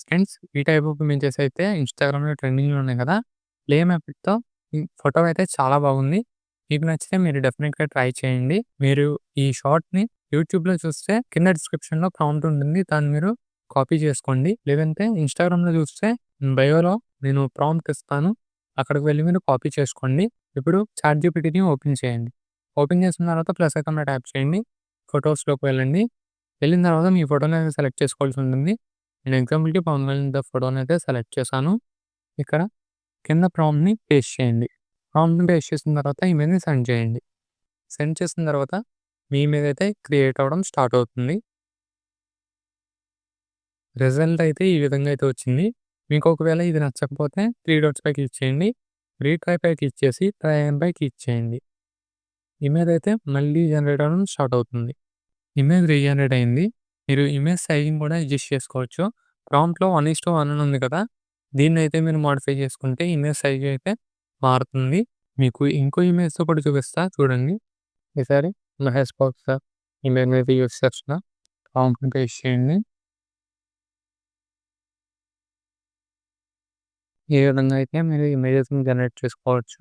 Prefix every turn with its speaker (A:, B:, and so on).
A: Friends ఈ type of images అయితే ఇన్‌స్టాగ్రామ్‌లో ట్రెండింగ్‌లో ఉన్నాయి కదా! ఫ్లేమ్ ఎఫెక్ట్‌తో ఫోటో అయితే చాలా బాగుంది. మీకు నచ్చితే మీరు డెఫినిట్‌గా ట్రై చేయండి. మీరు ఈ షార్ట్‌ని యూట్యూబ్‌లో చూస్తే కింద డిస్క్రిప్షన్‌లో ప్రాంప్ట్ ఉంటుంది. దాన్ని మీరు కాపీ చేసుకోండి. లేదంటే ఇన్‌స్టాగ్రామ్‌లో చూస్తే బయోలో నేను ప్రాంప్ట్ ఇస్తాను. అక్కడికి వెళ్లి మీరు కాపీ చేసుకోండి. ఇప్పుడు చాట్‌జీపీటీని ఓపెన్ చేయండి. ఓపెన్ చేసిన తర్వాత ప్లస్ ఐకాన్ మీద ట్యాప్ చేయండి. ఫోటోస్‌లోకి వెళ్ళండి. వెళ్ళిన తర్వాత మీ ఫోటోని సెలెక్ట్ చేసుకోవాల్సి ఉంటుంది. నేను ఎగ్జాంపుల్‌కి పవన్ కళ్యాణ్ ఫోటోనైతే సెలెక్ట్ చేశాను. ఇక్కడ కింద ప్రాంప్ట్‌ని పేస్ట్ చేయండి. ప్రాంప్ట్‌ని పేస్ట్ చేసిన తర్వాత ఇమేజ్‌ని సెండ్ చేయండి. సెండ్ చేసిన తర్వాత మీ ఇమేజ్ అయితే క్రియేట్ అవ్వడం స్టార్ట్ అవుతుంది. రిజల్ట్ అయితే ఈ విధంగా అయితే వచ్చింది. మీకు ఒకవేళ ఇది నచ్చకపోతే 3 డాట్స్ పై క్లిక్ చేయండి. రీట్రై పై క్లిక్ చేసి ట్రై అగైన్ పై క్లిక్ చేయండి. ఇమేజ్ అయితే మళ్ళీ జనరేట్ అవ్వడం స్టార్ట్ అవుతుంది. ఇమేజ్ రీజనరేట్ అయింది. మీరు ఇమేజ్ సైజ్‌ని కూడా అడ్జస్ట్ చేసుకోవచ్చు. ప్రాంప్ట్‌లో 1:1 అని ఉంది కదా! దీన్నైతే మీరు మోడిఫై చేసుకుంటే ఇమేజ్ సైజ్ అయితే మారుతుంది. మీకు ఇంకో ఇమేజ్‌తో కూడా చూపిస్తా చూడండి. ఈసారి మహేష్ బాబు సార్ ఇమేజ్‌నైతే యూజ్ చేస్తున్నా. ప్రాంప్ట్‌ని పేస్ట్ చేయండి. ఈ విధంగా అయితే మీరు ఇమేజెస్‌ని జనరేట్ చేసుకోవచ్చు.